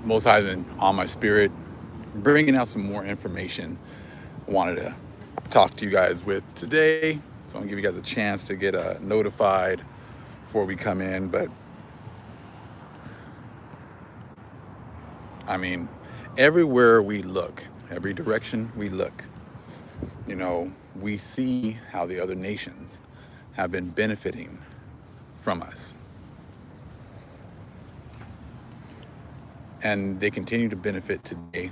Most High then on my spirit, bringing out some more information I wanted to talk to you guys with today. So I'm gonna give you guys a chance to get notified before we come in. But I mean, everywhere we look, every direction we look, we see how the other nations have been benefiting from us. And they continue to benefit today.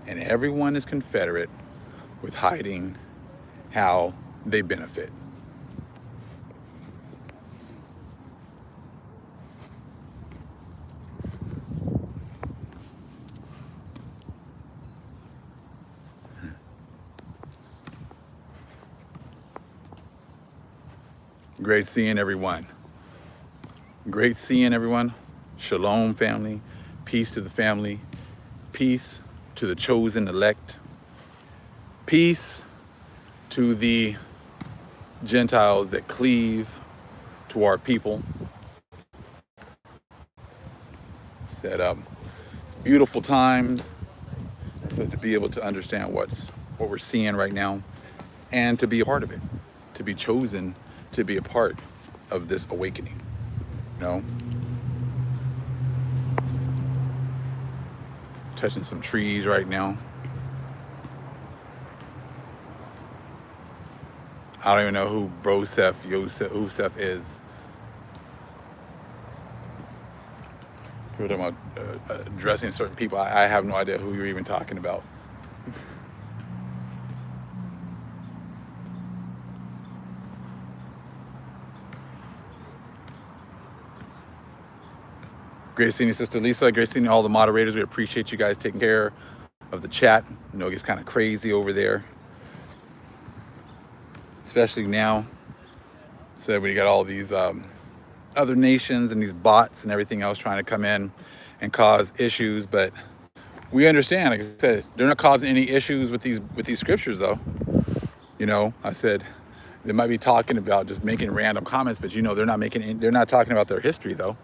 And everyone is confederate with hiding how they benefit. Great seeing everyone. Great seeing everyone. Shalom, family. Peace to the family. Peace to the chosen elect. Peace to the Gentiles that cleave to our people. Said it's beautiful times. So to be able to understand what we're seeing right now, and to be a part of it, to be chosen to be a part of this awakening. Touching some trees right now. I don't even know who Yosef is. People talking about addressing certain people. I have no idea who you're even talking about. Great seeing you, Sister Lisa. Great seeing all the moderators. We appreciate you guys taking care of the chat. It gets kind of crazy over there, especially now. So when you got all these other nations and these bots and everything else trying to come in and cause issues, but we understand. Like I said, they're not causing any issues with these scriptures, though. I said they might be talking about just making random comments, but they're not talking about their history, though.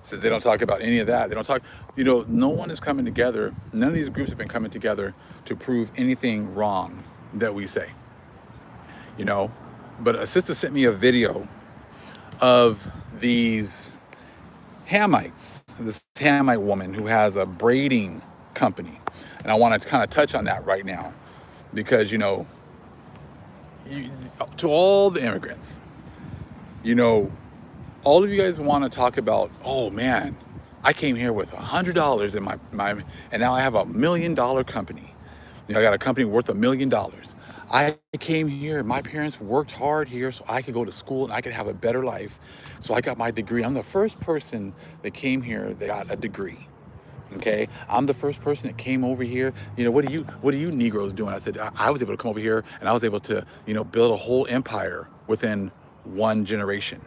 So they don't talk about any of that. They don't talk, no one is coming together. None of these groups have been coming together to prove anything wrong that we say. But a sister sent me a video of these Hamites, this Hamite woman who has a braiding company. And I want to kind of touch on that right now because, to all the immigrants, all of you guys want to talk about, oh man, I came here with $100 in my and now I have $1 million company. I got a company worth $1 million. I came here, my parents worked hard here so I could go to school and I could have a better life. So I got my degree. I'm the first person that came here that got a degree. Okay, I'm the first person that came over here. What are you Negroes doing? I said, I was able to come over here and I was able to, build a whole empire within one generation.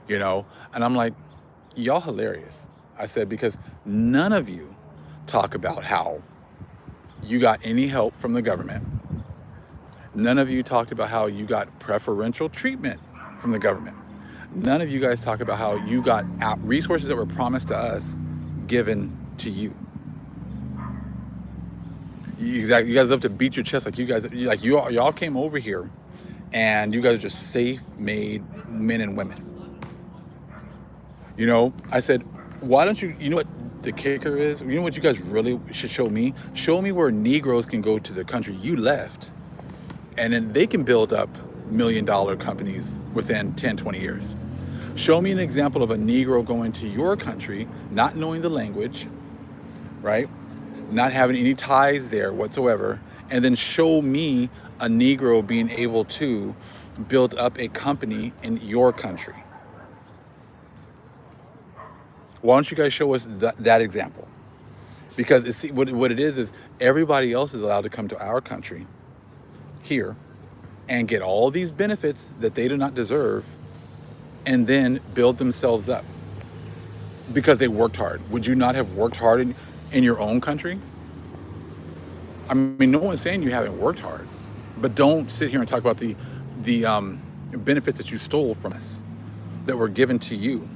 And I'm like, y'all hilarious. I said, because none of you talk about how you got any help from the government. None of you talked about how you got preferential treatment from the government. None of you guys talk about how you got resources that were promised to us given to you. Exactly. You guys love to beat your chest y'all came over here and you guys are just safe-made men and women. I said, why don't you know what the kicker is? You know what you guys really should show me? Show me where Negroes can go to the country you left, and then they can build up $1 million companies within 10, 20 years. Show me an example of a Negro going to your country, not knowing the language, right? Not having any ties there whatsoever, and then show me a Negro being able to build up a company in your country. Why don't you guys show us that example? Because what it is everybody else is allowed to come to our country here and get all these benefits that they do not deserve and then build themselves up because they worked hard. Would you not have worked hard in your own country? I mean, no one's saying you haven't worked hard, but don't sit here and talk about the benefits that you stole from us that were given to you.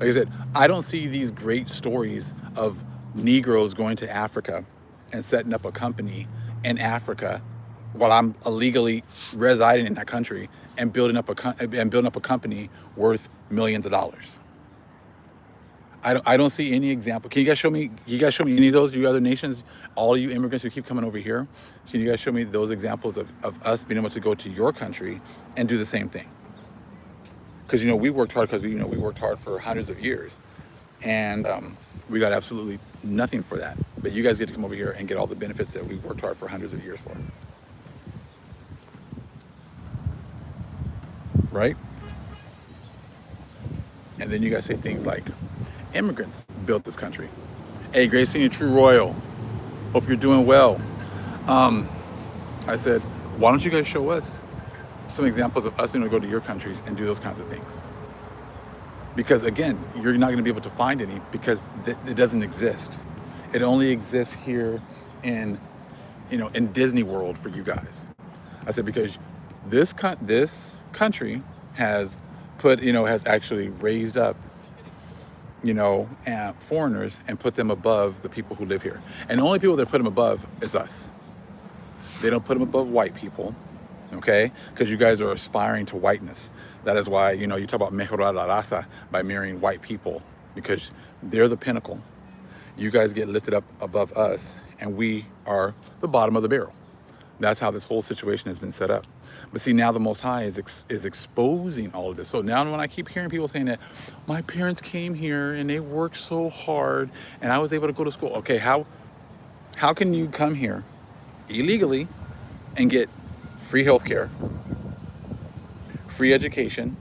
Like I said, I don't see these great stories of Negroes going to Africa and setting up a company in Africa while I'm illegally residing in that country and building up a company worth millions of dollars. I don't see any example. Can you guys show me? You guys show me any of those? You other nations, all you immigrants who keep coming over here. Can you guys show me those examples of us being able to go to your country and do the same thing? Because we worked hard because we worked hard for hundreds of years, and we got absolutely nothing for that. But you guys get to come over here and get all the benefits that we worked hard for hundreds of years for, right? And then you guys say things like, immigrants built this country. Hey, Gracie and True Royal, hope you're doing well. I said, why don't you guys show us some examples of us being able to go to your countries and do those kinds of things? Because again, you're not going to be able to find any because it doesn't exist. It only exists here in Disney World for you guys. I said because this country has has actually raised up foreigners and put them above the people who live here. And the only people that put them above is us. They don't put them above white people, okay? Because you guys are aspiring to whiteness. That is why, you talk about mejorar la raza by marrying white people, because they're the pinnacle. You guys get lifted up above us, and we are the bottom of the barrel. That's how this whole situation has been set up. But see, now the Most High is exposing all of this. So now when I keep hearing people saying that my parents came here and they worked so hard and I was able to go to school. Okay, how can you come here illegally and get free healthcare, free education,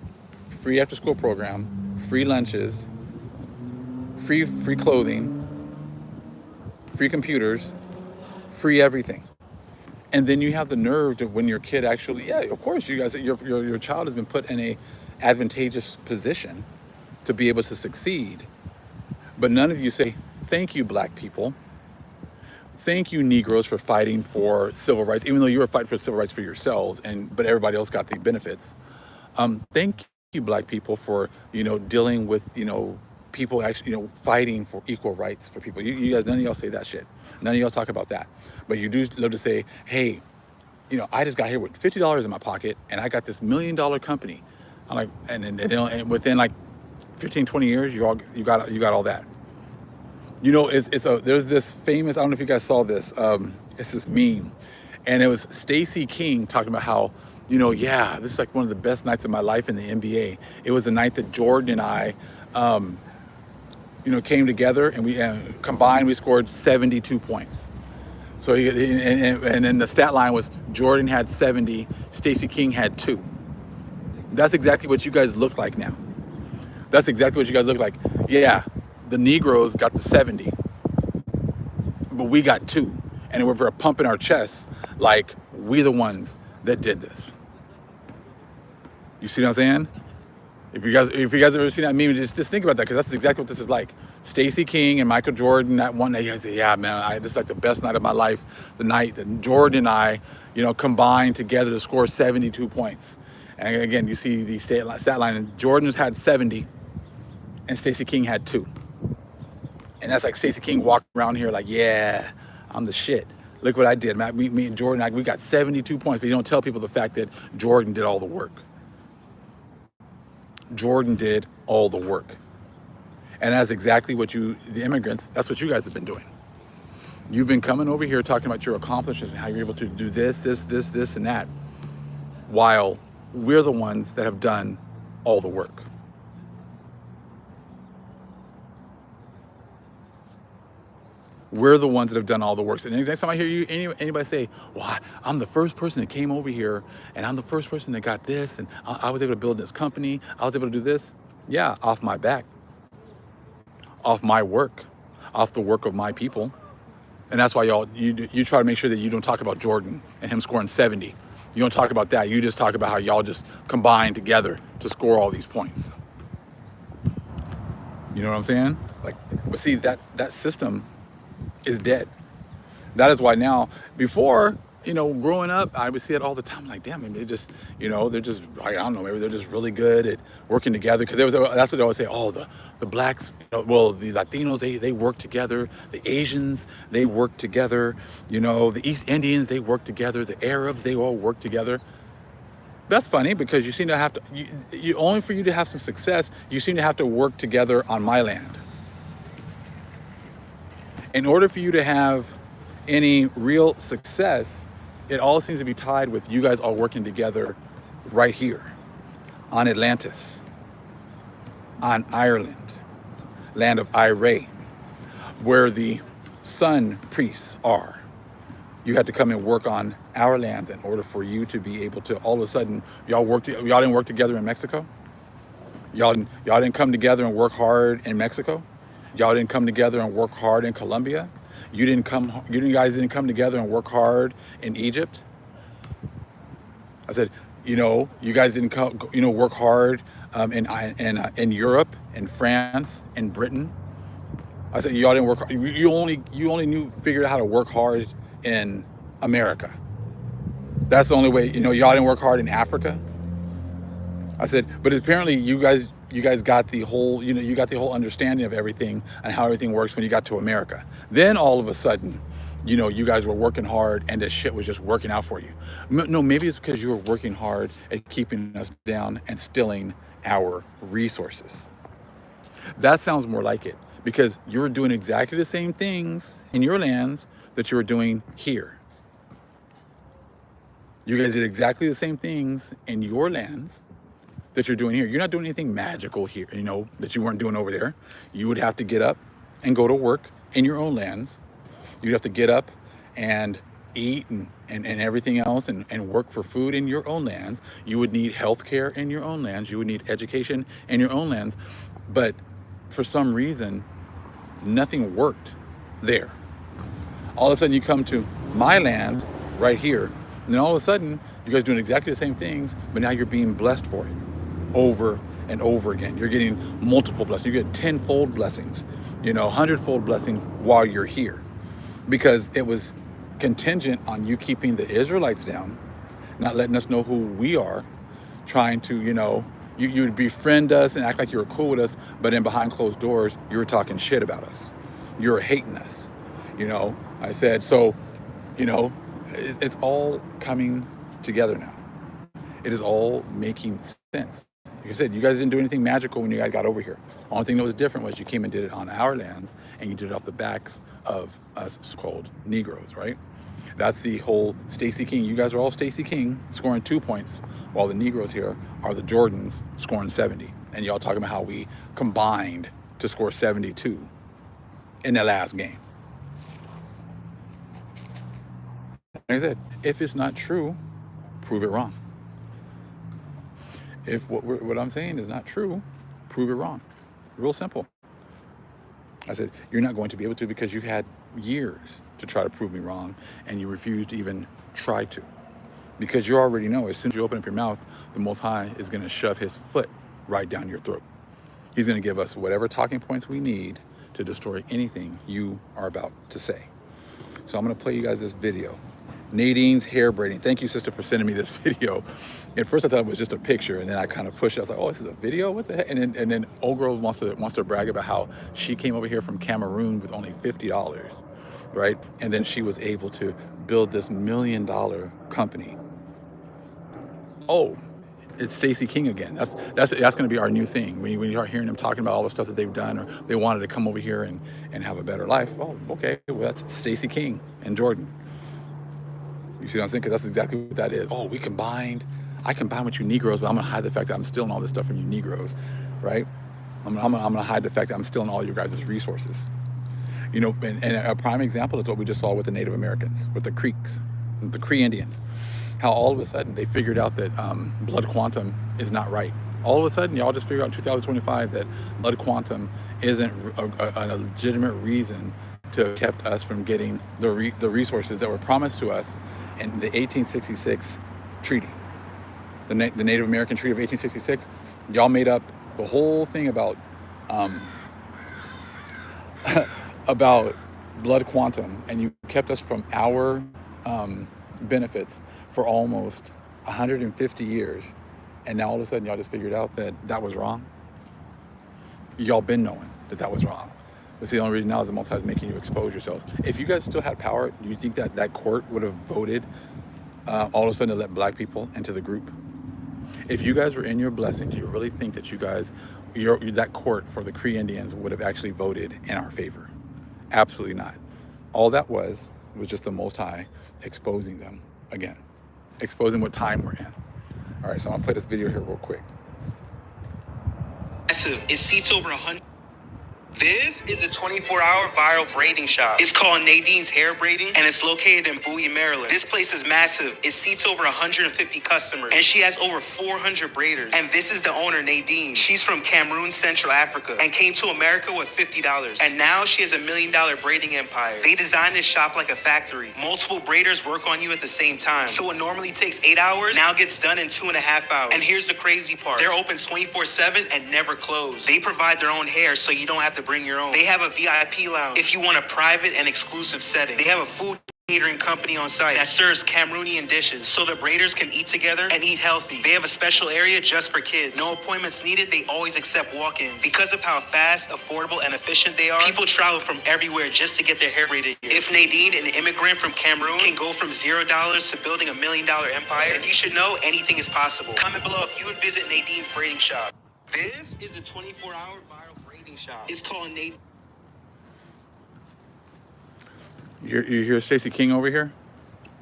free after school program, free lunches, free clothing, free computers, free everything? And then you have the nerve to, when your kid actually, yeah, of course, you guys, your child has been put in a advantageous position to be able to succeed. But none of you say, thank you, black people. Thank you, Negroes, for fighting for civil rights, even though you were fighting for civil rights for yourselves, but everybody else got the benefits. Thank you, black people, for, dealing with, people actually, fighting for equal rights for people. You guys, none of y'all say that shit. None of y'all talk about that. But you do love to say, hey, I just got here with $50 in my pocket and I got this $1 million company. I'm like, and within like 15, 20 years, you got all that. There's this famous, I don't know if you guys saw this, it's this meme. And it was Stacy King talking about how, yeah, this is like one of the best nights of my life in the NBA. It was the night that Jordan and I, came together and we combined, we scored 72 points. So and then the stat line was Jordan had 70, Stacy King had 2. That's exactly what you guys look like now. That's exactly what you guys look like. Yeah, the Negroes got the 70, but we got 2. And we're pumping our chests like we're the ones that did this. You see what I'm saying? If you guys ever seen that meme, just think about that, because that's exactly what this is like. Stacy King and Michael Jordan, that one day, I say, yeah, man, this is like the best night of my life. The night that Jordan and I, combined together to score 72 points. And again, you see the stat line, and Jordan's had 70 and Stacy King had 2. And that's like Stacy King walking around here like, yeah, I'm the shit. Look what I did, man. Me and Jordan, we got 72 points, but you don't tell people the fact that Jordan did all the work. Jordan did all the work. And that's exactly what the immigrants, that's what you guys have been doing. You've been coming over here talking about your accomplishments and how you're able to do this, and that, while we're the ones that have done all the work. We're the ones that have done all the work. And next time I hear anybody say, well, I'm the first person that came over here and I'm the first person that got this and I was able to build this company, I was able to do this. Yeah, off my back, off my work, off the work of my people. And that's why you try to make sure that you don't talk about Jordan and him scoring 70. You don't talk about that. You just talk about how y'all just combined together to score all these points. You know what I'm saying? But see, that system is dead. That is why now, before, growing up, I would see it all the time. Like, damn, maybe they just, they're just, I don't know, maybe they're just really good at working together. Because that's what they always say. Oh, the blacks, well, the Latinos, they work together. The Asians, they work together. The East Indians, they work together. The Arabs, they all work together. That's funny because you seem to have to, only for you to have some success, you seem to have to work together on my land. In order for you to have any real success, it all seems to be tied with you guys all working together right here on Atlantis, on Ireland, land of Ire, where the sun priests are. You had to come and work on our lands in order for you to be able to, all of a sudden, y'all didn't work together in Mexico? Y'all didn't come together and work hard in Mexico? Y'all didn't come together and work hard in Colombia? You guys didn't come together and work hard in Egypt? I said, you guys didn't come, work hard in Europe, in France, in Britain. I said, y'all didn't work hard. You only figured out how to work hard in America. That's the only way. Y'all didn't work hard in Africa. I said, but apparently you guys got the whole, you got the whole understanding of everything and how everything works when you got to America. Then all of a sudden, you guys were working hard and this shit was just working out for you. No, maybe it's because you were working hard at keeping us down and stealing our resources. That sounds more like it, because you're doing exactly the same things in your lands that you were doing here. You guys did exactly the same things in your lands that you're doing here. You're not doing anything magical here, that you weren't doing over there. You would have to get up and go to work in your own lands. You'd have to get up and eat and everything else and work for food in your own lands. You would need healthcare in your own lands. You would need education in your own lands. But for some reason, nothing worked there. All of a sudden you come to my land right here, and then all of a sudden you guys are doing exactly the same things, but now you're being blessed for it over and over again. You're getting multiple blessings. You get tenfold blessings, 100-fold blessings while you're here, because it was contingent on you keeping the Israelites down, not letting us know who we are, trying to, you would befriend us and act like you were cool with us, but then behind closed doors, you were talking shit about us. You were hating us. I said, so, it's all coming together now. It is all making sense. Like I said, you guys didn't do anything magical when you guys got over here. The only thing that was different was you came and did it on our lands, and you did it off the backs of us called Negroes, right? That's the whole Stacy King. You guys are all Stacy King scoring 2 points, while the Negroes here are the Jordans scoring 70. And y'all talking about how we combined to score 72 in the last game. Like I said, if it's not true, prove it wrong. If what I'm saying is not true, prove it wrong. Real simple. I said, you're not going to be able to, because you've had years to try to prove me wrong, and you refuse to even try to. Because you already know, as soon as you open up your mouth, the Most High is going to shove his foot right down your throat. He's going to give us whatever talking points we need to destroy anything you are about to say. So I'm going to play you guys this video. Nadine's hair braiding. Thank you, sister, for sending me this video. At first I thought it was just a picture, and then I kind of pushed it. I was like, oh, this is a video? What the heck? And then old girl wants to brag about how she came over here from Cameroon with only $50, right? And then she was able to build this $1 million company. Oh, it's Stacy King again. That's going to be our new thing. When you start hearing them talking about all the stuff that they've done, or they wanted to come over here and have a better life. Oh, okay, well, that's Stacy King and Jordan. You see what I'm saying? Because that's exactly what that is. Oh, I combined with you Negroes, but I'm going to hide the fact that I'm stealing all this stuff from you Negroes, right? I'm going to hide the fact that I'm stealing all your guys' resources. And a prime example is what we just saw with the Native Americans, with the Creeks, the Cree Indians. How all of a sudden they figured out that blood quantum is not right. All of a sudden, y'all just figured out in 2025 that blood quantum isn't a legitimate reason to have kept us from getting the resources that were promised to us in the 1866 treaty. The Native American Treaty of 1866, y'all made up the whole thing about about blood quantum, and you kept us from our benefits for almost 150 years, and now all of a sudden y'all just figured out that that was wrong. Y'all been knowing that that was wrong. But see, the only reason now is the Most High is making you expose yourselves. If you guys still had power, do you think that that court would have voted all of a sudden to let black people into the group? If you guys were in your blessing, do you really think that you guys, that court for the Cree Indians would have actually voted in our favor? Absolutely not. All that was just the Most High exposing them again, exposing what time we're in. All right, so I'm gonna play this video here real quick. Massive. It seats over 100. This is a 24-hour viral braiding shop. It's called Nadine's Hair Braiding, and it's located in Bowie, Maryland. This place is massive. It seats over 150 customers, and she has over 400 braiders. And this is the owner, Nadine. She's from Cameroon, Central Africa, and came to America with $50. And now she has $1 million braiding empire. They designed this shop like a factory. Multiple braiders work on you at the same time. So what normally takes 8 hours now gets done in 2.5 hours. And here's the crazy part. They're open 24/7 and never close. They provide their own hair, so you don't have to bring your own. They have a VIP lounge if you want a private and exclusive setting. They have a food catering company on site that serves Cameroonian dishes, so the braiders can eat together and eat healthy. They have a special area just for kids. No appointments needed. They always accept walk-ins. Because of how fast, affordable, and efficient they are, people travel from everywhere just to get their hair braided here. If Nadine, an immigrant from Cameroon, can go from $0 to building $1 million empire, then you should know anything is possible. Comment below if you would visit Nadine's braiding shop. This is a 24-hour viral braiding shop. It's called Nadine. You hear Stacy King over here?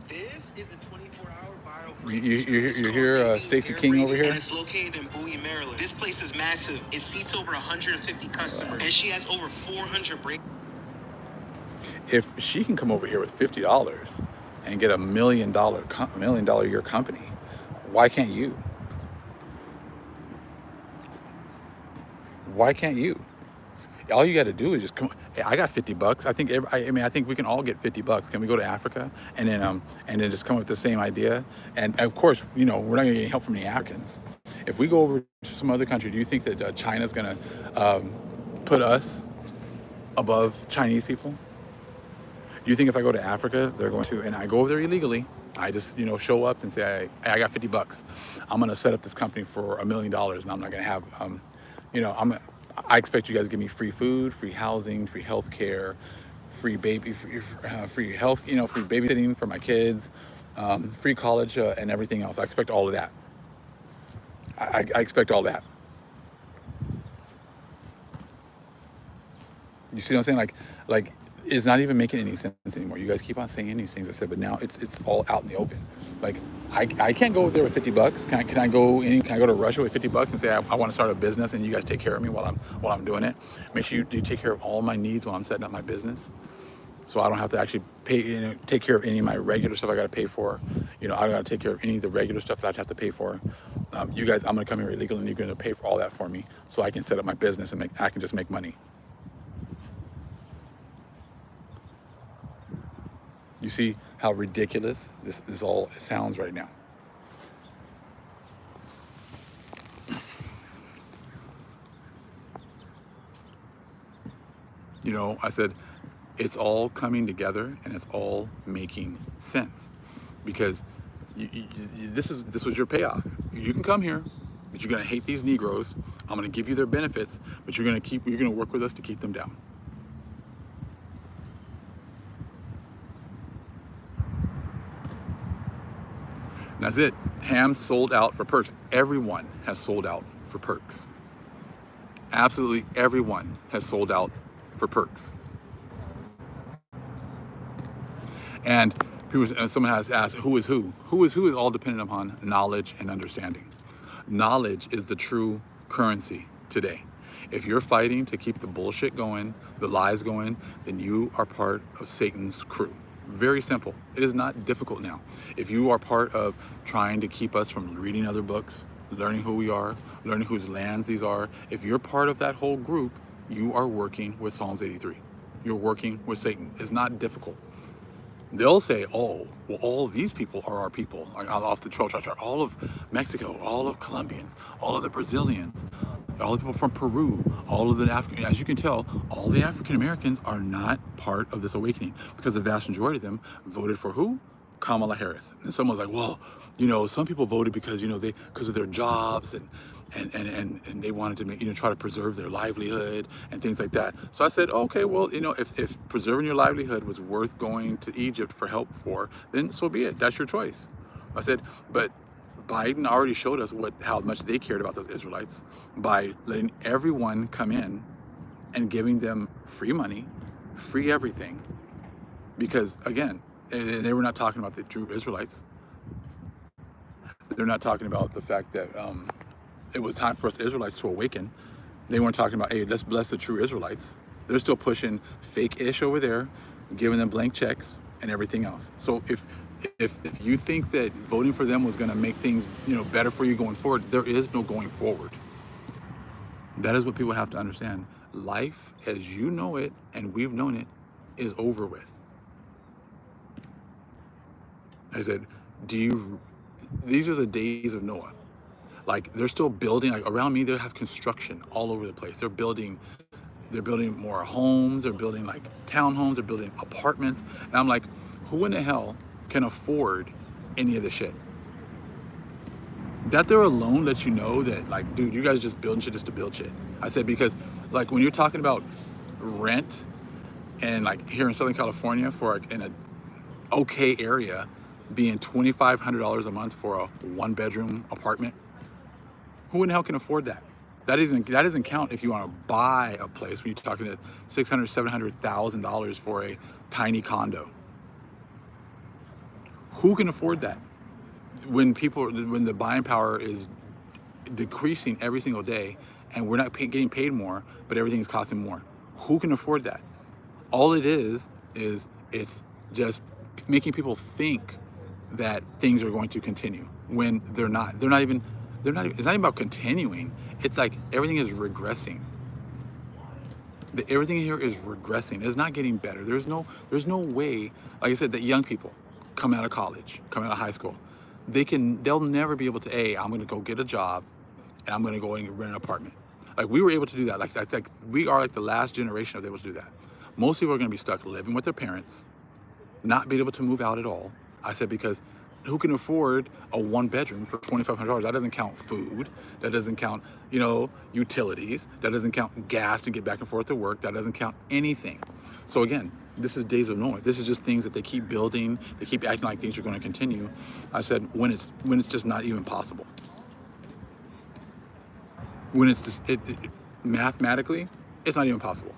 This is a 24-hour viral braiding You hear Stacy King over here? And it's located in Bowie, Maryland. This place is massive. It seats over 150 customers, and she has over 400 braiders. If she can come over here with $50 and get $1 million a year company, why can't you? Why can't you? All you got to do is just come. I got $50. I think. I think we can all get $50. Can we go to Africa and then just come up with the same idea? And of course, we're not going to get any help from the Africans. If we go over to some other country, do you think that China's going to put us above Chinese people? Do you think if I go to Africa, they're going to? And I go over there illegally. I just show up and say I got $50. I'm going to set up this company for $1 million, and I'm not going to have I expect you guys to give me free food, free housing, free health care, free health, free babysitting for my kids, free college, and everything else. I expect all of that. I expect all that. You see what I'm saying? Like it's not even making any sense anymore. You guys keep on saying these things I said, but now it's all out in the open. Like I can't go over there with $50. Can I go to Russia with $50 and say I want to start a business and you guys take care of me while I'm doing it? Make sure you take care of all my needs while I'm setting up my business, so I don't have to actually pay take care of any of my regular stuff I got to pay for. I got to take care of any of the regular stuff that I have to pay for. You guys, I'm gonna come here illegally and you're gonna pay for all that for me, so I can set up my business and I can just make money. You see how ridiculous this all sounds right now. I said it's all coming together and it's all making sense, because this was your payoff. You can come here, but you're gonna hate these Negroes. I'm gonna give you their benefits, but you're gonna work with us to keep them down. And that's it. Ham sold out for perks. Everyone has sold out for perks. Absolutely everyone has sold out for perks. And someone has asked, who is who? Who is all dependent upon knowledge and understanding. Knowledge is the true currency today. If you're fighting to keep the bullshit going, the lies going, then you are part of Satan's crew. Very simple. It is not difficult now. If you are part of trying to keep us from reading other books, learning who we are, learning whose lands these are, if you're part of that whole group, you are working with Psalms 83. You're working with Satan. It's not difficult. They'll say, oh, well, all of these people are our people, like off the 12 tribes, all of Mexico, all of Colombians, all of the Brazilians, all the people from Peru, all of the African, as you can tell, all the African Americans are not part of this awakening, because the vast majority of them voted for who? Kamala Harris. And someone's like, well, you know, some people voted because, you know, because of their jobs and they wanted to make, you know, try to preserve their livelihood and things like that. So I said, okay, well, you know, if preserving your livelihood was worth going to Egypt for help for, then so be it. That's your choice. I said, but Biden already showed us how much they cared about those Israelites by letting everyone come in and giving them free money, free everything. Because again, they were not talking about the true Israelites. They're not talking about the fact that it was time for us Israelites to awaken. They weren't talking about, hey, let's bless the true Israelites. They're still pushing fake-ish over there, giving them blank checks and everything else. So if you think that voting for them was going to make things, you know, better for you going forward, there is no going forward. That is what people have to understand. Life as you know it and we've known it is over with. I said, these are the days of Noah. Like, they're still building, like around me, they have construction all over the place. They're building more homes, they're building like townhomes, they're building apartments. And I'm like, who in the hell can afford any of this shit? That there alone lets you know that, like, dude, you guys are just building shit just to build shit. I said, because like when you're talking about rent and like here in Southern California for like in a okay area being $2,500 a month for a 1-bedroom apartment, who in the hell can afford that? That doesn't count if you want to buy a place when you're talking at $600,000-$700,000 for a tiny condo. Who can afford that? When the buying power is decreasing every single day, and we're not getting paid more, but everything's costing more. Who can afford that? All it is it's just making people think that things are going to continue when they're not. It's not even about continuing. It's like everything is regressing. Everything here is regressing. It's not getting better. There's no way, like I said, that young people coming out of college, coming out of high school, they'll never be able to, I'm going to go get a job and I'm going to go and rent an apartment. Like, we were able to do that. Like we are like the last generation that was able to do that. Most people are going to be stuck living with their parents, not being able to move out at all. I said, because who can afford a 1-bedroom for $2,500? That doesn't count food. That doesn't count, you know, utilities. That doesn't count gas to get back and forth to work. That doesn't count anything. So again, this is days of Noah. This is just things that they keep building. They keep acting like things are going to continue. I said, when it's just not even possible. When it's just mathematically, it's not even possible.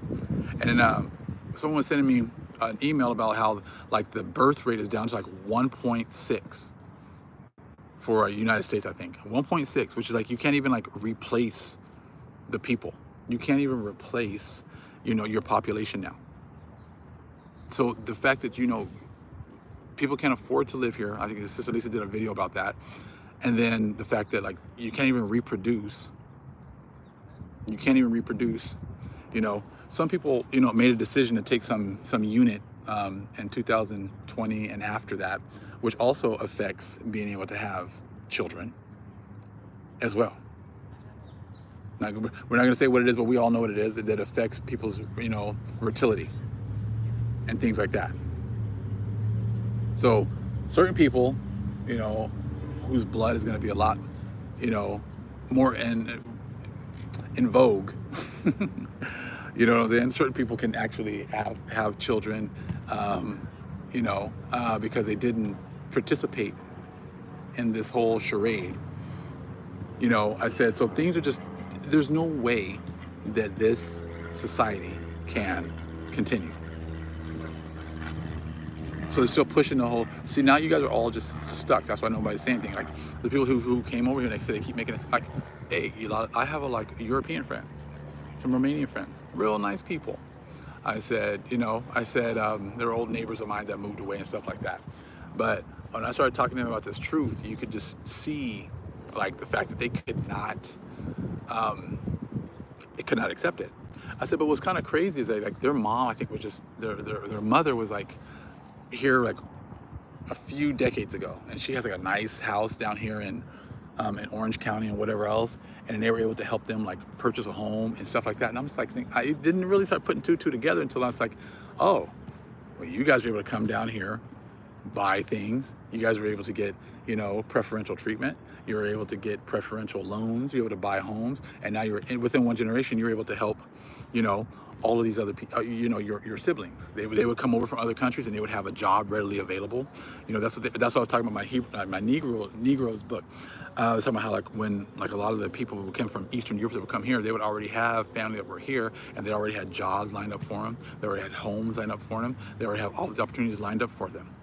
And then someone was sending me an email about how like the birth rate is down to like 1.6 for United States, I think 1.6, which is like you can't even like replace the people. You can't even replace, you know, your population now. So the fact that, you know, people can't afford to live here. I think Sister Lisa did a video about that. And then the fact that like you can't even reproduce. You can't even reproduce. You know, some people, you know, made a decision to take some unit in 2020 and after that, which also affects being able to have children as well. We're not going to say what it is, but we all know what it is, that affects people's, you know, fertility and things like that. So certain people, you know, whose blood is going to be a lot, you know, more in vogue. You know what I'm saying? Certain people can actually have children, you know, because they didn't participate in this whole charade. You know, I said, so things are just, there's no way that this society can continue. So they're still pushing the whole, see, now you guys are all just stuck. That's why nobody's saying anything. Like the people who came over here, they keep making it like, hey, I have like European friends, some Romanian friends, real nice people. I said, you know, they're old neighbors of mine that moved away and stuff like that. But when I started talking to them about this truth, you could just see like the fact that they could not accept it. I said, but what's kind of crazy is that like their mom, I think was just, their mother was like here like a few decades ago, and she has like a nice house down here in Orange County and whatever else, and they were able to help them like purchase a home and stuff like that. And I'm just like, I didn't really start putting two together until I was like, oh, well, you guys were able to come down here buy things. You guys were able to get, preferential treatment. You were able to get preferential loans. You were able to buy homes, and now within one generation, you're able to help, you know, all of these other people, your siblings. They would come over from other countries and they would have a job readily available. That's what I was talking about my Negroes book. I was talking about how like when like a lot of the people who came from Eastern Europe that would come here, they would already have family that were here and they already had jobs lined up for them. They already had homes lined up for them. They already have all these opportunities lined up for them.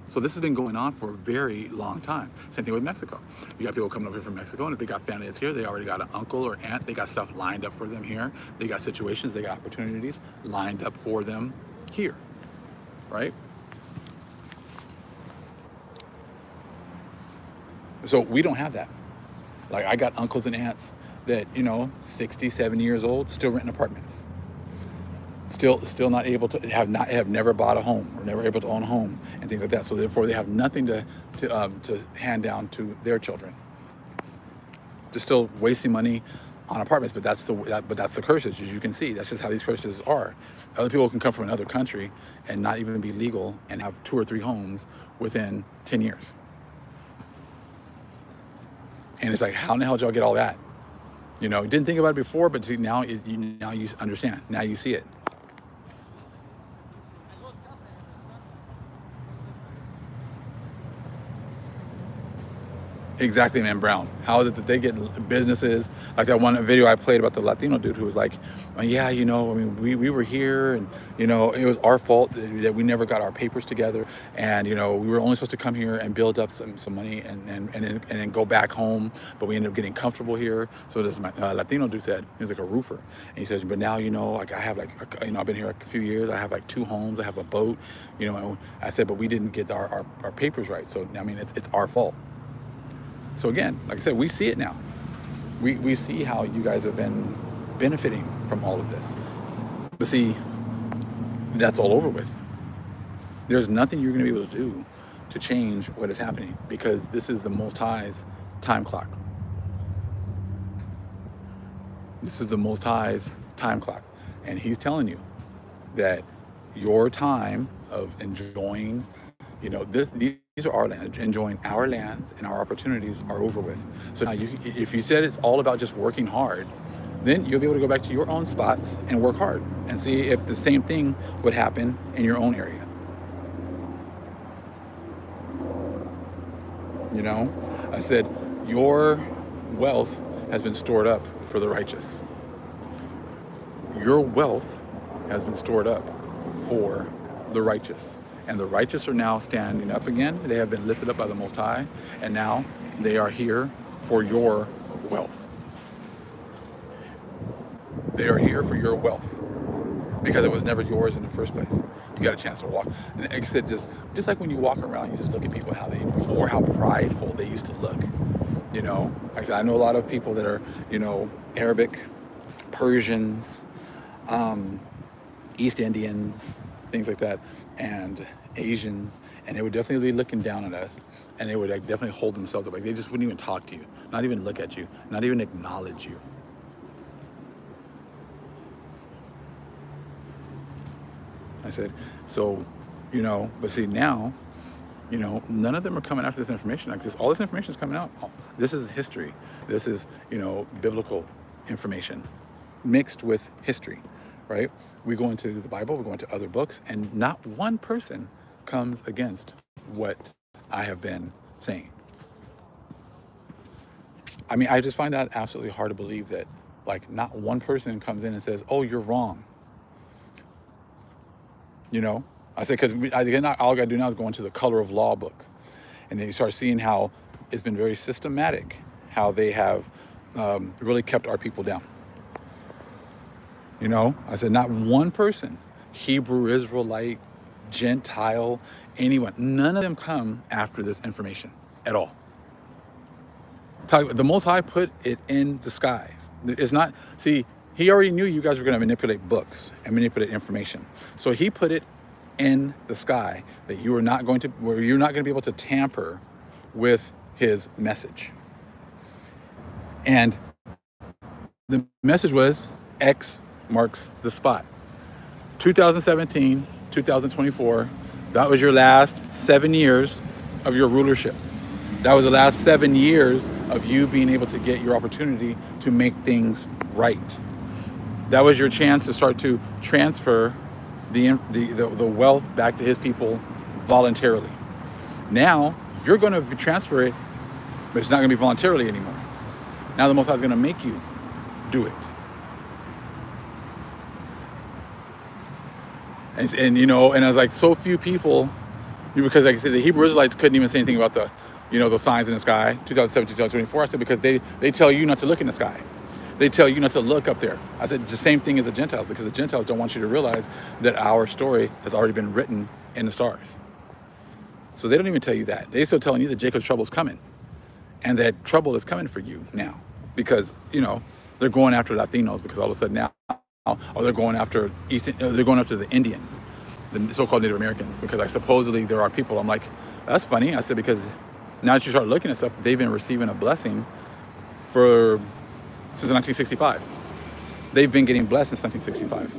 So this has been going on for a very long time. Same thing with Mexico. You got people coming over here from Mexico, and if they got family that's here, they already got an uncle or aunt. They got stuff lined up for them here. They got situations, they got opportunities lined up for them here, right? So we don't have that. Like I got uncles and aunts that, 60, 70 years old, still renting apartments. Still not able to have never bought a home or never able to own a home and things like that. So therefore, they have nothing to hand down to their children. They're still wasting money on apartments, but that's the curses, as you can see. That's just how these curses are. Other people can come from another country and not even be legal and have 2 or 3 homes within 10 years. And it's like, how in the hell did y'all get all that? Didn't think about it before, but now you understand. Now you see it. Exactly, man, Brown. How is it that they get businesses like that one video I played about the Latino dude who was like, yeah, we were here and, it was our fault that we never got our papers together. And, we were only supposed to come here and build up some money and then go back home. But we ended up getting comfortable here. So this Latino dude said, he was like a roofer. And he says, but now, like I have I've been here a few years. I have like 2 homes. I have a boat, and I said, but we didn't get our papers right. So, it's our fault. So again, like I said, we see it now. We see how you guys have been benefiting from all of this. But see, that's all over with. There's nothing you're going to be able to do to change what is happening because this is the Most High's time clock. This is the Most High's time clock. And he's telling you that your time of enjoying, these are our lands. Enjoying our lands and our opportunities are over with. So now, if you said it's all about just working hard, then you'll be able to go back to your own spots and work hard and see if the same thing would happen in your own area. I said, your wealth has been stored up for the righteous. Your wealth has been stored up for the righteous. And the righteous are now standing up again. They have been lifted up by the Most High. And now they are here for your wealth. They are here for your wealth. Because it was never yours in the first place. You got a chance to walk. And like I said, just like when you walk around, you just look at people how prideful they used to look. Like I said, I know a lot of people that are, Arabic, Persians, East Indians, things like that, and Asians, and they would definitely be looking down at us, and they would definitely hold themselves up. Like they just wouldn't even talk to you, not even look at you, not even acknowledge you. I said, so, but see now, none of them are coming after this information like this. All this information is coming out. This is history. This is, biblical information mixed with history, right? We go into the Bible, we go into other books, and not one person comes against what I have been saying. I just find that absolutely hard to believe that, like, not one person comes in and says, oh, you're wrong. I say, because all I got to do now is go into the Color of Law book. And then you start seeing how it's been very systematic, how they have really kept our people down. I said, not one person, Hebrew, Israelite, Gentile, anyone, none of them come after this information at all. The Most High put it in the skies. It's not, see, he already knew you guys were going to manipulate books and manipulate information. So he put it in the sky that you're not going to be able to tamper with his message. And the message was X marks the spot. 2017, 2024, That was your last 7 years of your rulership. That was the last 7 years of you being able to get your opportunity to make things right. That was your chance to start to transfer the wealth back to his people voluntarily. Now you're going to transfer it, but it's not going to be voluntarily anymore. Now the Most High is going to make you do it. And you know, and I was like, so few people, because like I said, the Hebrew Israelites couldn't even say anything about the, you know, those signs in the sky, 2017, 2024. I said, because they tell you not to look in the sky. They tell you not to look up there. I said, the same thing as the Gentiles, because the Gentiles don't want you to realize that our story has already been written in the stars. So they don't even tell you that. They're still telling you that Jacob's trouble is coming, and that trouble is coming for you now, because, you know, they're going after Latinos, because all of a sudden now, or they're going after they're going after the Indians, the so-called Native Americans, because like supposedly there are people. I'm like, that's funny. I said, because now that you start looking at stuff, they've been receiving a blessing since 1965. They've been getting blessed since 1965.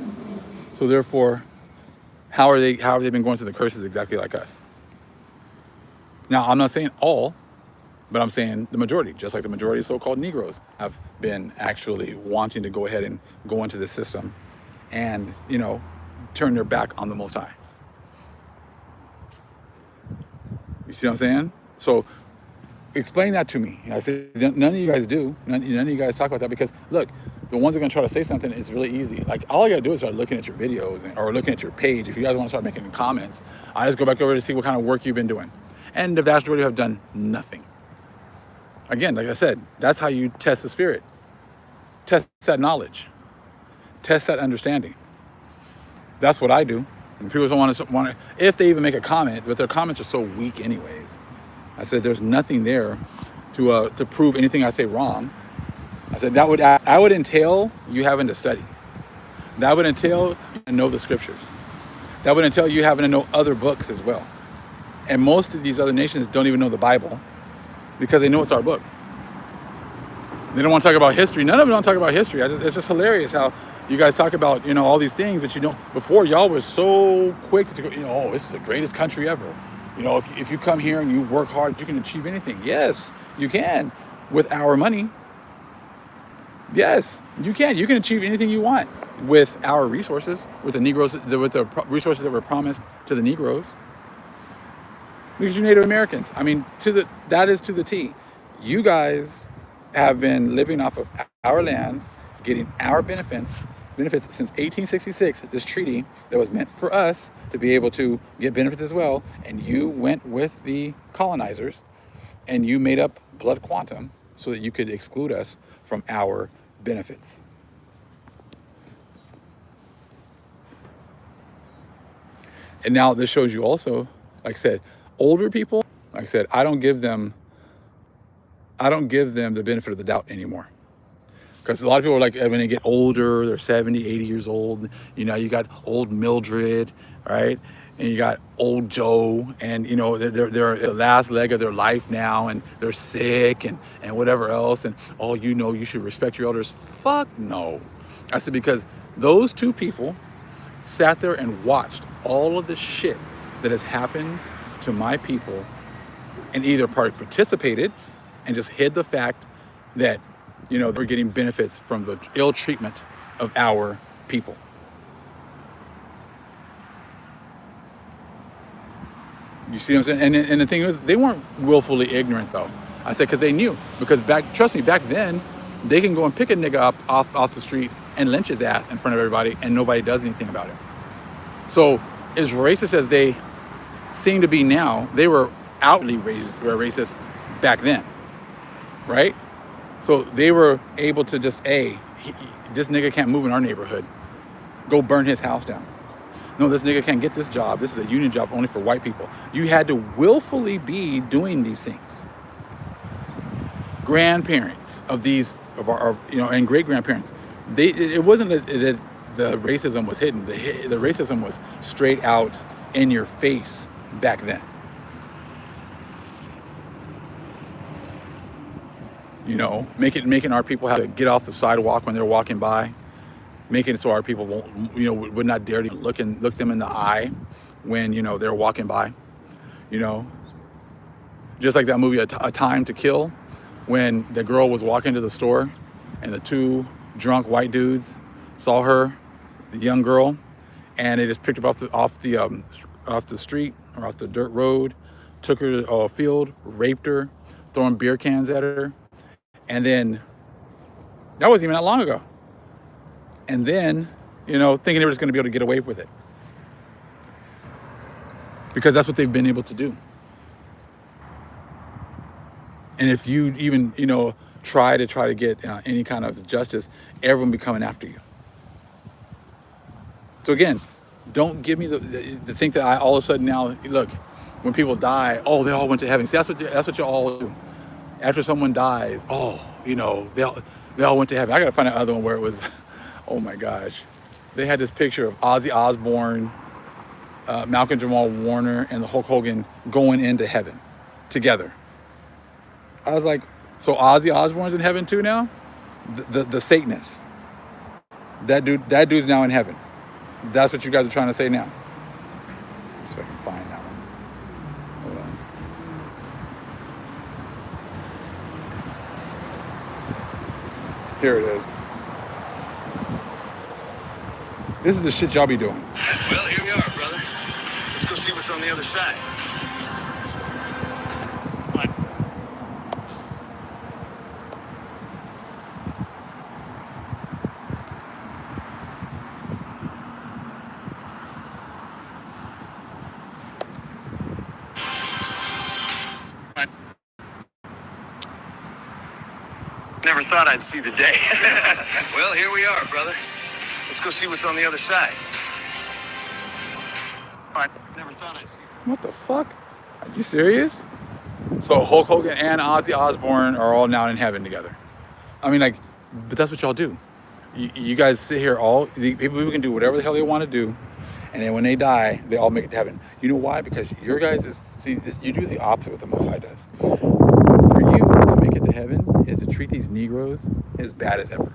So therefore, how have they been going through the curses exactly like us? Now, I'm not saying all, but I'm saying the majority, just like the majority of so-called Negroes have been actually wanting to go ahead and go into this system and, you know, turn their back on the Most High. You see what I'm saying? So explain that to me. I said, none of you guys do. None of you guys talk about that, because look, the ones that are going to try to say something is really easy. Like, all you got to do is start looking at your videos or looking at your page. If you guys want to start making comments, I just go back over to see what kind of work you've been doing. And the vast majority have done nothing. Again, like I said, that's how you test the spirit. Test that knowledge. Test that understanding. That's what I do. And people don't want to, if they even make a comment, but their comments are so weak anyways. I said, there's nothing there to prove anything I say wrong. I said, I would entail you having to study. That would entail you to know the scriptures. That would entail you having to know other books as well. And most of these other nations don't even know the Bible, because they know it's our book. They don't want to talk about history. None of them don't talk about history. It's just hilarious how you guys talk about, you know, all these things, but you don't. Before, y'all were so quick to go, you know, oh, this is the greatest country ever. You know, if you come here and you work hard, you can achieve anything. Yes, you can, with our money. Yes, you can. You can achieve anything you want with our resources, with the Negroes, with the resources that were promised to the Negroes. Because you're Native Americans. I mean, that is to the T. You guys have been living off of our lands, getting our benefits since 1866, this treaty that was meant for us to be able to get benefits as well. And you went with the colonizers and you made up blood quantum so that you could exclude us from our benefits. And now this shows you also, like I said, older people, like I said, I don't give them the benefit of the doubt anymore. Because a lot of people are like, when they get older, they're 70, 80 years old, you know, you got old Mildred, right? And you got old Joe, and, you know, they're at the last leg of their life now, and they're sick and whatever else. And, oh, you know, you should respect your elders. Fuck no. I said, because those two people sat there and watched all of the shit that has happened to my people, and either participated and just hid the fact that, you know, they're getting benefits from the ill treatment of our people. You see what I'm saying? And the thing is, they weren't willfully ignorant, though. I said, because they knew. Because trust me, back then, they can go and pick a nigga up off the street and lynch his ass in front of everybody, and nobody does anything about it. So, as racist as they seem to be now, they were outly racist back then, right? So they were able to just, this nigga can't move in our neighborhood. Go burn his house down. No, this nigga can't get this job. This is a union job only for white people. You had to willfully be doing these things. Grandparents of our, you know, and great grandparents, it wasn't that the racism was hidden. The racism was straight out in your face back then. You know, making our people have to get off the sidewalk when they're walking by, making it so our people won't, you know, would not dare to look them in the eye, when, they're walking by, you know, just like that movie, A Time to Kill, when the girl was walking to the store and the two drunk white dudes saw her, the young girl, and they just picked her off the street or off the dirt road, took her to a field, raped her, throwing beer cans at her, and then that wasn't even that long ago. And then, thinking they were just going to be able to get away with it because that's what they've been able to do. And if you even, try to get any kind of justice, everyone be coming after you. So again, don't give me the think that I all of a sudden now look, when people die, oh, they all went to heaven. See, that's what you all do. After someone dies, oh, they all went to heaven. I gotta find another one where it was, oh my gosh, they had this picture of Ozzy Osbourne, Malcolm Jamal Warner, and the Hulk Hogan going into heaven together. I was like, so Ozzy Osbourne's in heaven too now? The Satanist. That dude's now in heaven. That's what you guys are trying to say now. Let's see if I can find that one. Hold on. Here it is. This is the shit y'all be doing. Well, here we are, brother. Let's go see what's on the other side. Never thought I'd see the day. Well, here we are, brother. Let's go see what's on the other side. I never thought I'd see What the fuck? Are you serious? So Hulk Hogan and Ozzy Osbourne are all now in heaven together. I mean, like, but that's what y'all do. You guys sit here, people can do whatever the hell they want to do, and then when they die, they all make it to heaven. You know why? Because your guys you do the opposite of what the Most High does. For you to make it to heaven is to treat these Negroes as bad as ever.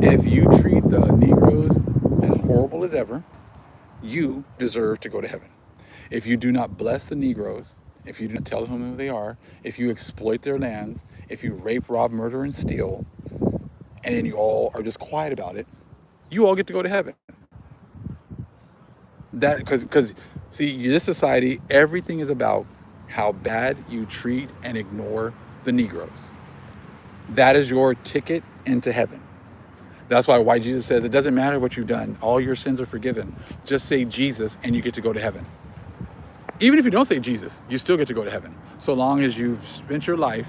If you treat the Negroes as horrible as ever, you deserve to go to heaven. If you do not bless the Negroes, if you do not tell them who they are, if you exploit their lands, if you rape, rob, murder, and steal, and then you all are just quiet about it, you all get to go to heaven. That because see, this society, everything is about how bad you treat and ignore the Negroes. That is your ticket into heaven. That's why Jesus says it doesn't matter what you've done. All your sins are forgiven. Just say Jesus and you get to go to heaven. Even if you don't say Jesus, you still get to go to heaven. So long as you've spent your life,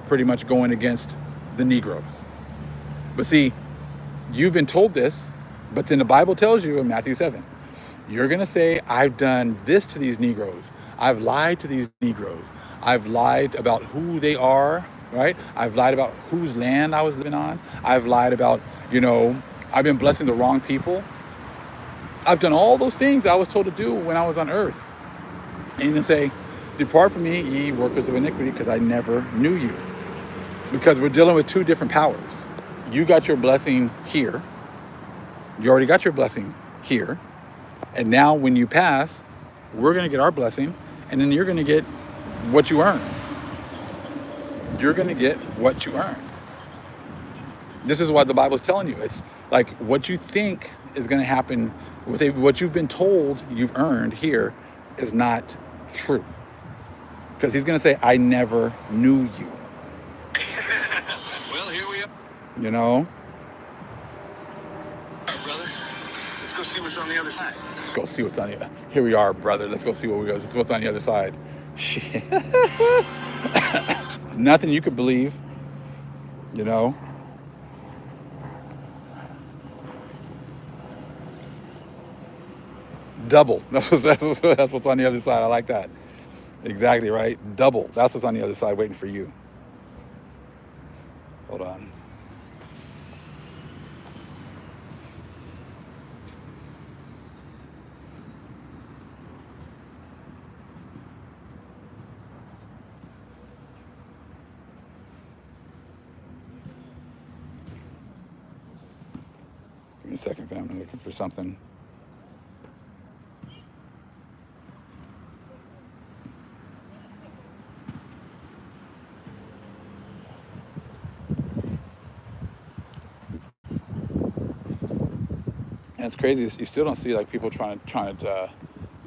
pretty much going against the Negroes. But see, you've been told this, but then the Bible tells you in Matthew 7, you're going to say, I've done this to these Negroes. I've lied to these Negroes. I've lied about who they are, right? I've lied about whose land I was living on. I've lied about, I've been blessing the wrong people. I've done all those things I was told to do when I was on earth. And he's going to say, depart from me, ye workers of iniquity, because I never knew you. Because we're dealing with two different powers. You got your blessing here. You already got your blessing here. And now when you pass, we're going to get our blessing, and then you're going to get what you earn. You're going to get what you earn. This is what the Bible is telling you. It's like what you think is going to happen, what you've been told you've earned here is not true. Because he's going to say, I never knew you. Well, here we are. Brother, let's go see what's on the other side. Let's go see what's on the other side. Here we are, brother. Let's go see what's on the other side. Shit. Nothing you could believe, Double. That's what's on the other side. I like that. Exactly right. Double. That's what's on the other side waiting for you. Hold on. Give me a second, fam. I'm looking for something. it's crazy. You still don't see like people trying to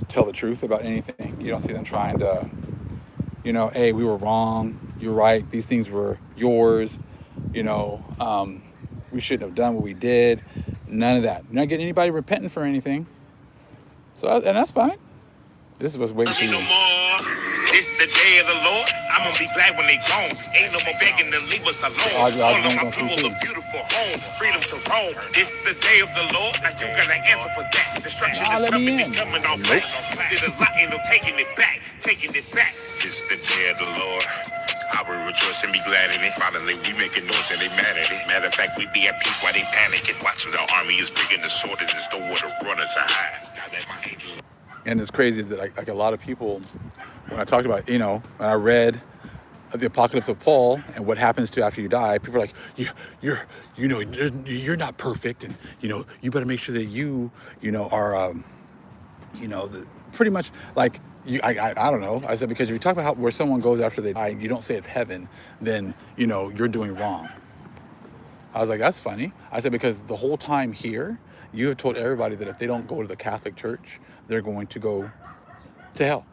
tell the truth about anything. You don't see them trying to, hey, we were wrong. You're right. These things were yours. You know, we shouldn't have done what we did. None of that. You're not getting anybody repenting for anything. So, and that's fine. This is what's waiting for you. No more. This the day of the Lord. I'm gonna be glad when they gone. Ain't no more begging to leave us alone. All of my people a beautiful home. Freedom to roam. This the day of the Lord. Now you gotta answer for that. Destruction is coming and coming all back. You did a lot, ain't no taking it back. Taking it back. This the day of the Lord. I will rejoice and be glad in it. Finally, we making noise and they mad at it. Matter of fact, we be at peace while they panicking. Watching the army is bringing the sword and there's nowhere to run or to hide. Now that my angels. And it's crazy is that like a lot of people, when I talked about, when I read the Apocalypse of Paul and what happens to after you die, people are like, you're not perfect, and you better make sure that you are pretty much like I don't know. I said, because if you talk about where someone goes after they die, you don't say it's heaven, then you're doing wrong. I was like, that's funny. I said, because the whole time here, you have told everybody that if they don't go to the Catholic Church, they're going to go to hell.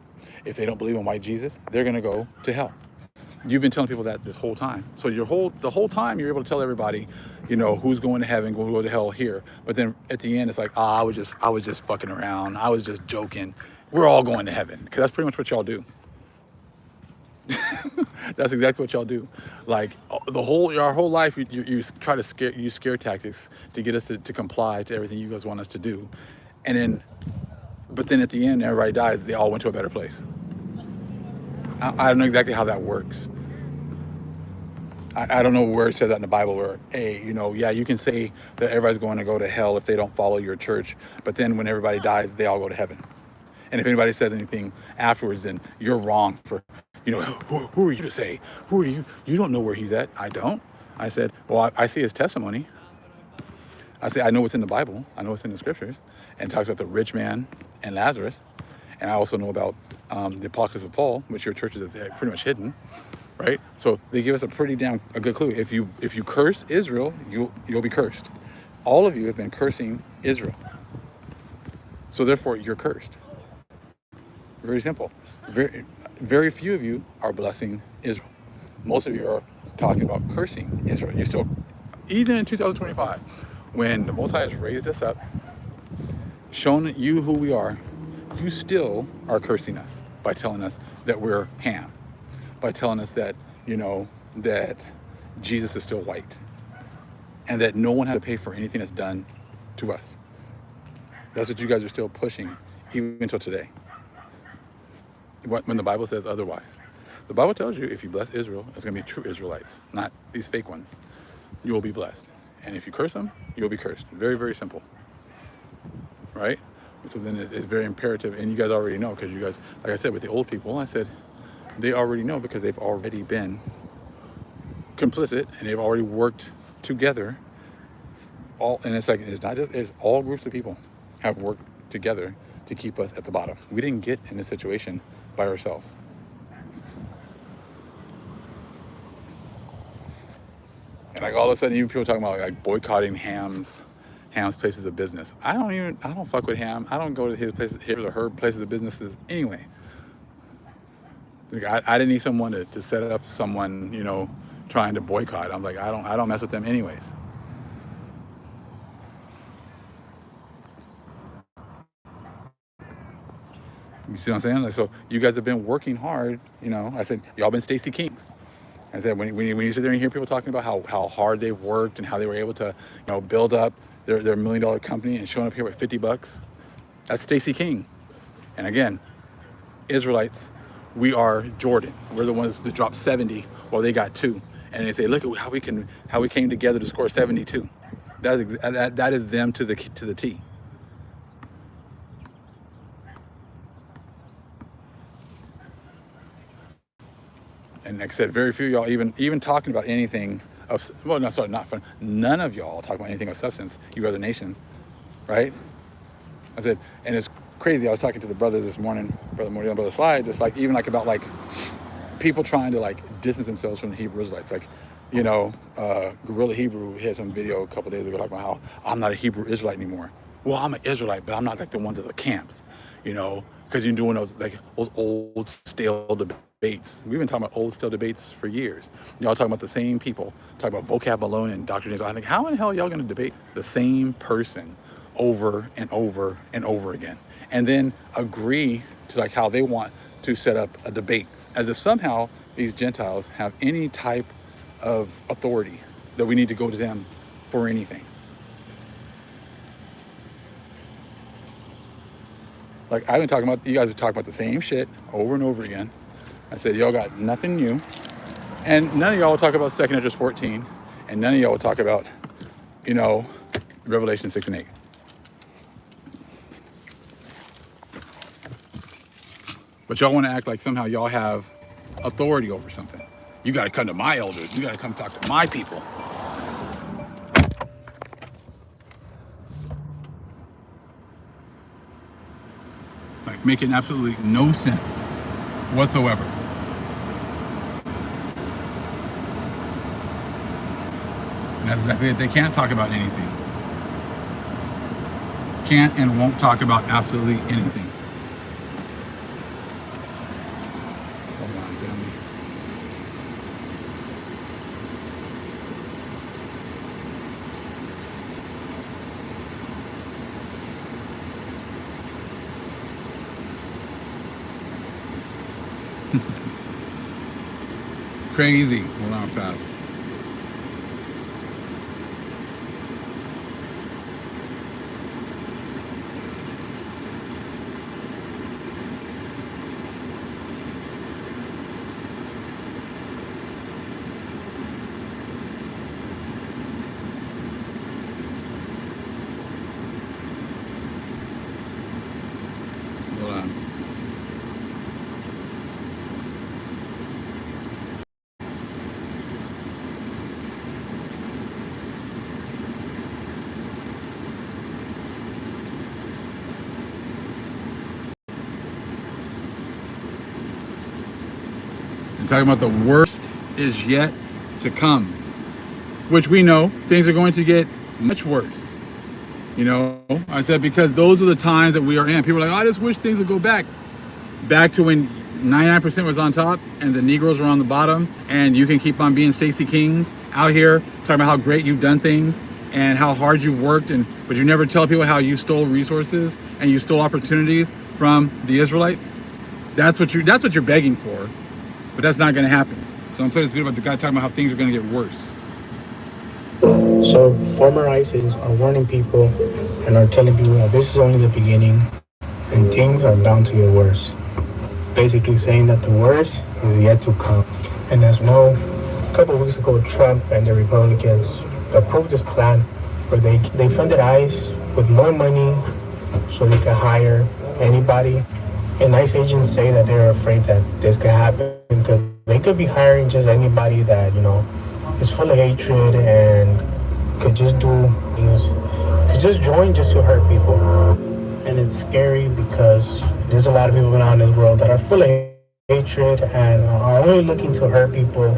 If they don't believe in white Jesus, they're going to go to hell. You've been telling people that this whole time. So the whole time you're able to tell everybody, who's going to heaven, going to go to hell here. But then at the end, it's like, I was just fucking around. I was just joking. We're all going to heaven, because that's pretty much what y'all do. That's exactly what y'all do. Like our whole life, you try to use scare tactics to get us to comply to everything you guys want us to do, but then at the end, everybody dies. They all went to a better place. I don't know exactly how that works. I don't know where it says that in the Bible where, hey, you can say that everybody's going to go to hell if they don't follow your church, but then when everybody dies, they all go to heaven. And if anybody says anything afterwards, then you're wrong for, who are you to say? Who are you? You don't know where he's at. I don't. I said, well, I see his testimony. I say, I know what's in the Bible. I know what's in the scriptures. And it talks about the rich man and Lazarus. And I also know about the Apocalypse of Paul, which your churches have pretty much hidden, right? So they give us a good clue. If you curse Israel, you'll be cursed. All of you have been cursing Israel. So therefore, you're cursed. Very simple. Very, very few of you are blessing Israel. Most of you are talking about cursing Israel. You still, even in 2025, when the Most High has raised us up, shown you who we are, you still are cursing us by telling us that we're Ham, by telling us that, that Jesus is still white, and that no one had to pay for anything that's done to us. That's what you guys are still pushing, even until today. When the Bible says otherwise. The Bible tells you if you bless Israel, it's going to be true Israelites, not these fake ones. You will be blessed. And if you curse them, you'll be cursed. Very, very simple. Right? So then it's very imperative, and you guys already know, because you guys, like I said, with the old people, I said, they already know because they've already been complicit, and they've already worked together. And it's all groups of people have worked together to keep us at the bottom. We didn't get in this situation by ourselves. And like all of a sudden, even people talking about like boycotting Ham's places of business. I don't fuck with Ham. I don't go to his or her places of businesses anyway. Like I didn't need someone to set up someone, trying to boycott. I'm like, I don't mess with them anyways. You see what I'm saying? Like, so you guys have been working hard, I said, y'all been Stacy Kings. I said, when you sit there and hear people talking about how hard they've worked and how they were able to, build up their $1 million company and showing up here with $50, that's Stacy King. And again, Israelites, we are Jordan. We're the ones that dropped 70 while they got 2. And they say, look at how we came together to score 72. That is them to the T. And like I said, very few of y'all even talking about anything of, well, no, sorry, not fun. None of y'all talk about anything of substance, you other nations, right? I said, and it's crazy. I was talking to the brothers this morning, Brother Moriel and Brother Slide, just like, even like about like people trying to like distance themselves from the Hebrew Israelites. Like, Guerrilla Hebrew had some video a couple days ago talking about how I'm not a Hebrew Israelite anymore. well, I'm an Israelite, but I'm not like the ones at the camps, you know, because you're doing those old stale debates. We've been talking about old stale debates for years. Y'all talking about the same people, talking about vocab alone and doctrines. I think, how in the hell are y'all going to debate the same person over and over and over again, and then agree to like how they want to set up a debate, as if somehow these Gentiles have any type of authority that we need to go to them for anything. Like, I've been talking about, you guys are talking about the same shit over and over again. I said, y'all got nothing new. And none of y'all will talk about 2nd Esdras 14. And none of y'all will talk about, you know, Revelation 6 and 8. But y'all want to act like somehow y'all have authority over something. You got to come to my elders. You got to come talk to my people. Like, making absolutely no sense whatsoever. And that's exactly it. They can't talk about anything. Can't and won't talk about absolutely anything. Hold on, family. Crazy. Hold on, fast. Hold on. And talking about the worst is yet to come, which we know things are going to get much worse. You know, I said, because those are the times that we are in. People are like, oh, I just wish things would go back to when 99% was on top and the Negroes were on the bottom, and you can keep on being Stacy Kings out here talking about how great you've done things and how hard you've worked, but you never tell people how you stole resources and you stole opportunities from the Israelites. That's what you're begging for, but that's not going to happen. So I'm playing this video about the guy talking about how things are going to get worse. So former ICE agents are warning people and are telling people that this is only the beginning and things are bound to get worse. Basically saying that the worst is yet to come. And as you know, a couple of weeks ago, Trump and the Republicans approved this plan where they funded ICE with more money so they could hire anybody. And ICE agents say that they're afraid that this could happen because they could be hiring just anybody that, you know, is full of hatred and could just do things, could just join just to hurt people. And it's scary because there's a lot of people around this world that are full of hatred and are only looking to hurt people.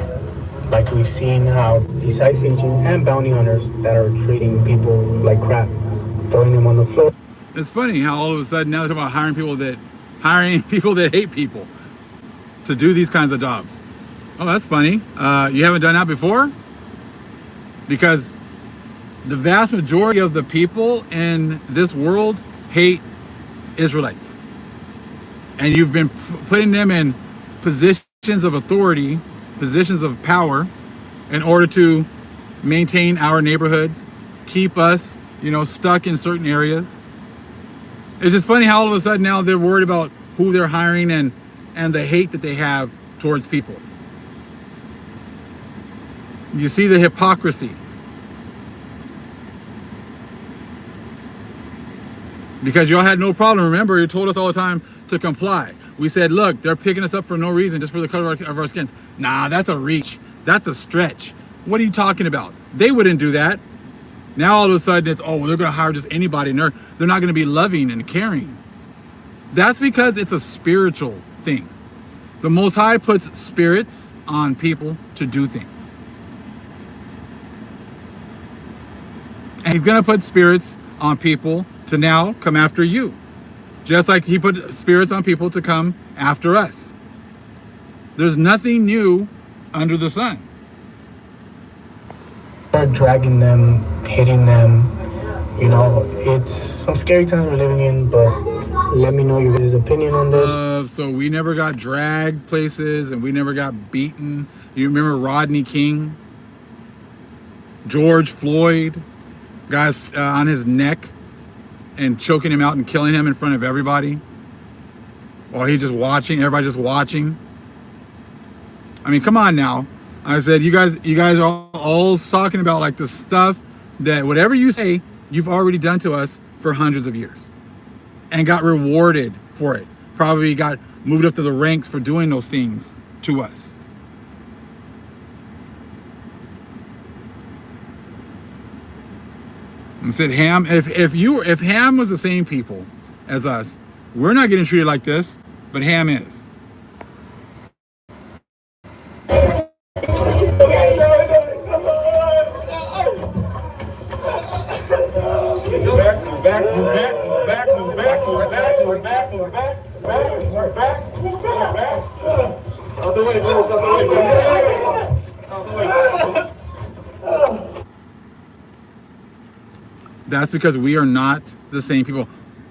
Like we've seen how these ICE agents and bounty hunters that are treating people like crap, throwing them on the floor. It's funny how all of a sudden now they're talking about hiring people that hate people to do these kinds of jobs. Oh, that's funny. You haven't done that before? Because the vast majority of the people in this world hate Israelites. And you've been putting them in positions of authority, positions of power, in order to maintain our neighborhoods, keep us, you know, stuck in certain areas. It's just funny how all of a sudden now they're worried about who they're hiring and the hate that they have towards people. You see the hypocrisy. Because y'all had no problem. Remember, you told us all the time to comply. We said, look, they're picking us up for no reason, just for the color of our skins. Nah, that's a reach. That's a stretch. What are you talking about? They wouldn't do that. Now all of a sudden it's, oh, well, they're going to hire just anybody, and they're not going to be loving and caring. That's because it's a spiritual thing. The Most High puts spirits on people to do things. And he's going to put spirits on people to now come after you. Just like he put spirits on people to come after us. There's nothing new under the sun. Start dragging them, hitting them. You know, it's some scary times we're living in, but let me know your guys' opinion on this. So we never got dragged places and we never got beaten. You remember Rodney King? George Floyd? Guys on his neck and choking him out and killing him in front of everybody? While he just watching, everybody just watching. I mean, come on now. I said, you guys are all talking about like the stuff that whatever you say, you've already done to us for hundreds of years and got rewarded for it. Probably got moved up to the ranks for doing those things to us. And said, Ham, if Ham was the same people as us, we're not getting treated like this, but Ham is. That's because we are not the same people.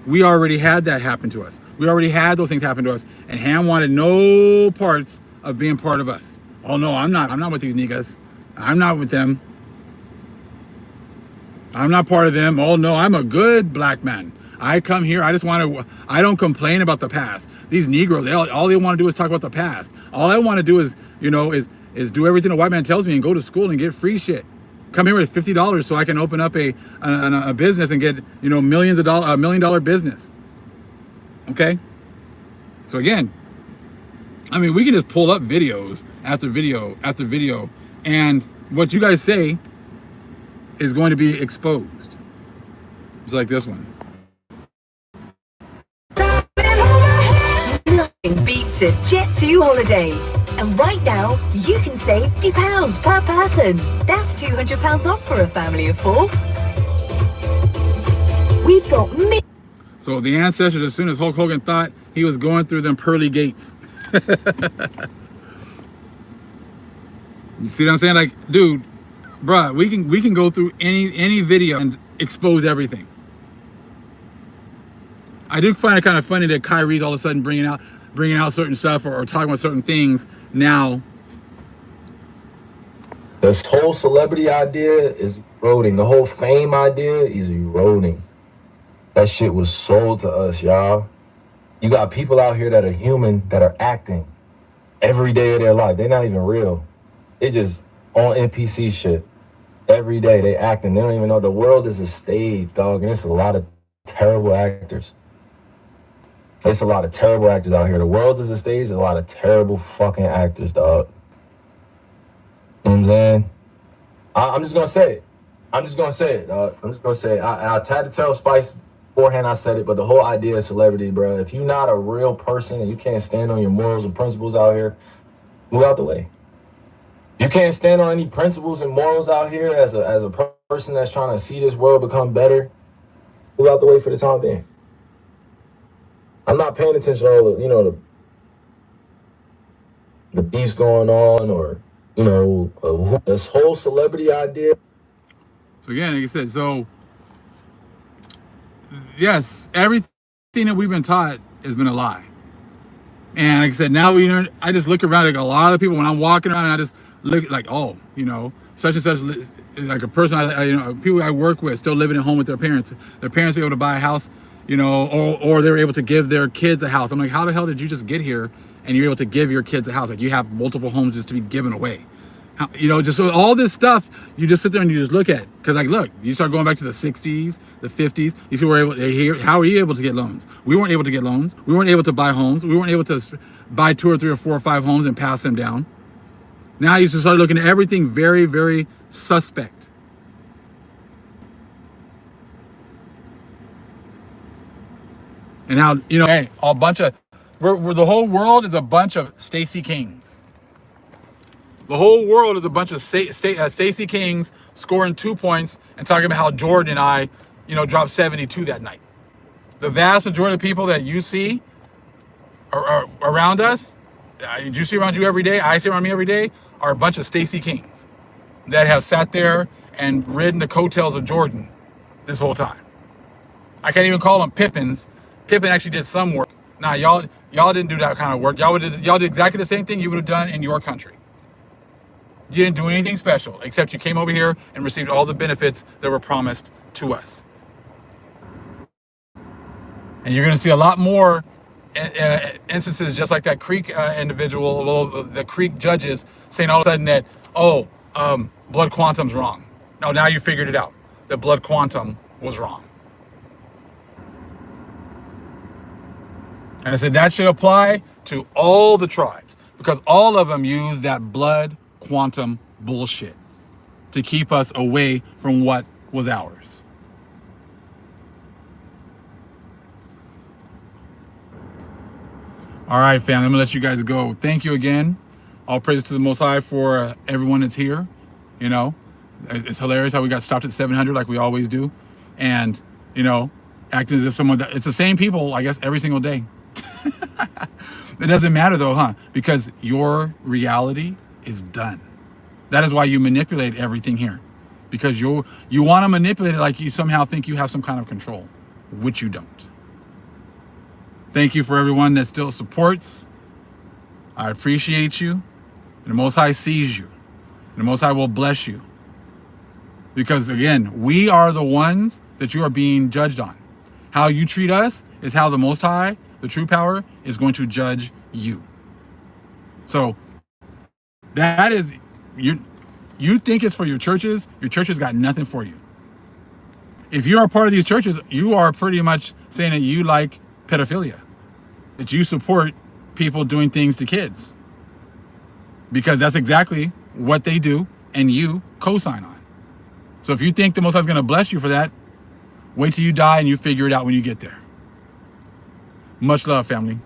We already had that happen to us. We already had those things happen to us. And Ham wanted no parts of being part of us. Oh no, I'm not with these niggas. I'm not with them. I'm not part of them. Oh no, I'm a good black man. I come here, I don't complain about the past. These Negroes, all they want to do is talk about the past. All I want to do is, is do everything a white man tells me and go to school and get free shit. Come here with $50 so I can open up a business and get, millions of dollars, $1 million business. Okay? So again, I mean, we can just pull up videos after video after video, and what you guys say is going to be exposed. It's like this one. Nothing beats a Jet2 holiday. And right now, you can save £50 per person. That's £200 off for a family of 4. We've got So the ancestors, as soon as Hulk Hogan thought he was going through them pearly gates. You see what I'm saying? Like, dude, bruh, we can go through any video and expose everything. I do find it kind of funny that Kyrie's all of a sudden bringing out certain stuff or talking about certain things now. This whole celebrity idea is eroding. The whole fame idea is eroding. That shit was sold to us, y'all. You got people out here that are human, that are acting every day of their life. They're not even real. They just on NPC shit. Every day they acting. They don't even know the world is a stage, dog. And it's a lot of terrible actors. There's a lot of terrible actors out here. The world is a stage. There's a lot of terrible fucking actors, dog. You know what I'm saying? I'm just gonna say it. I'm just gonna say it, dog. I'm just gonna say it. I tried to tell Spice beforehand I said it, but the whole idea of celebrity, bro, if you're not a real person and you can't stand on your morals and principles out here, move out the way. You can't stand on any principles and morals out here as a person that's trying to see this world become better, move out the way for the time being. I'm not paying attention to all the, the beefs going on or, this whole celebrity idea. So again, like I said, so yes, everything that we've been taught has been a lie. And like I said, now, I just look around, like a lot of people, when I'm walking around, and I just look like, oh, such and such, like a person, people I work with still living at home with their parents. Their parents were able to buy a house, or they were able to give their kids a house. I'm like, how the hell did you just get here and you're able to give your kids a house? Like, you have multiple homes just to be given away. Just so all this stuff, you just sit there and you just look at. Because, like, look, you start going back to the 60s, the 50s. These people were able to hear, how are you able to get loans? We weren't able to get loans. We weren't able to buy homes. We weren't able to buy 2 or 3 or 4 or 5 homes and pass them down. Now you just start looking at everything very, very suspect. And now, hey, a bunch of, we're the whole world is a bunch of Stacy Kings. The whole world is a bunch of Stacy Kings scoring 2 points and talking about how Jordan and I dropped 72 that night. The vast majority of people that you see are around us, you see around you every day, I see around me every day, are a bunch of Stacy Kings that have sat there and ridden the coattails of Jordan this whole time. I can't even call them Pippins. Pippin actually did some work. Nah, y'all didn't do that kind of work. Y'all did exactly the same thing you would have done in your country. You didn't do anything special, except you came over here and received all the benefits that were promised to us. And you're going to see a lot more instances just like that Creek individual, well, the Creek judges saying all of a sudden that, blood quantum's wrong. No, now you figured it out, that blood quantum was wrong. And I said that should apply to all the tribes, because all of them use that blood quantum bullshit to keep us away from what was ours. All right, fam, I'm gonna let you guys go. Thank you again. All praise to the Most High for everyone that's here. It's hilarious how we got stopped at 700 like we always do. And, acting as if it's the same people, I guess, every single day. It doesn't matter though, huh? Because your reality is done. That is why you manipulate everything here. Because you want to manipulate it like you somehow think you have some kind of control, which you don't. Thank you for everyone that still supports. I appreciate you. And the Most High sees you. And the Most High will bless you. Because again, we are the ones that you are being judged on. How you treat us is how the Most High, the true power, is going to judge you. So that is, you think it's for your churches got nothing for you. If you're a part of these churches, you are pretty much saying that you like pedophilia, that you support people doing things to kids, because that's exactly what they do and you co-sign on. So if you think the Most High is going to bless you for that, wait till you die and you figure it out when you get there. Much love, family.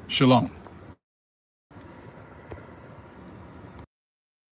Shalom.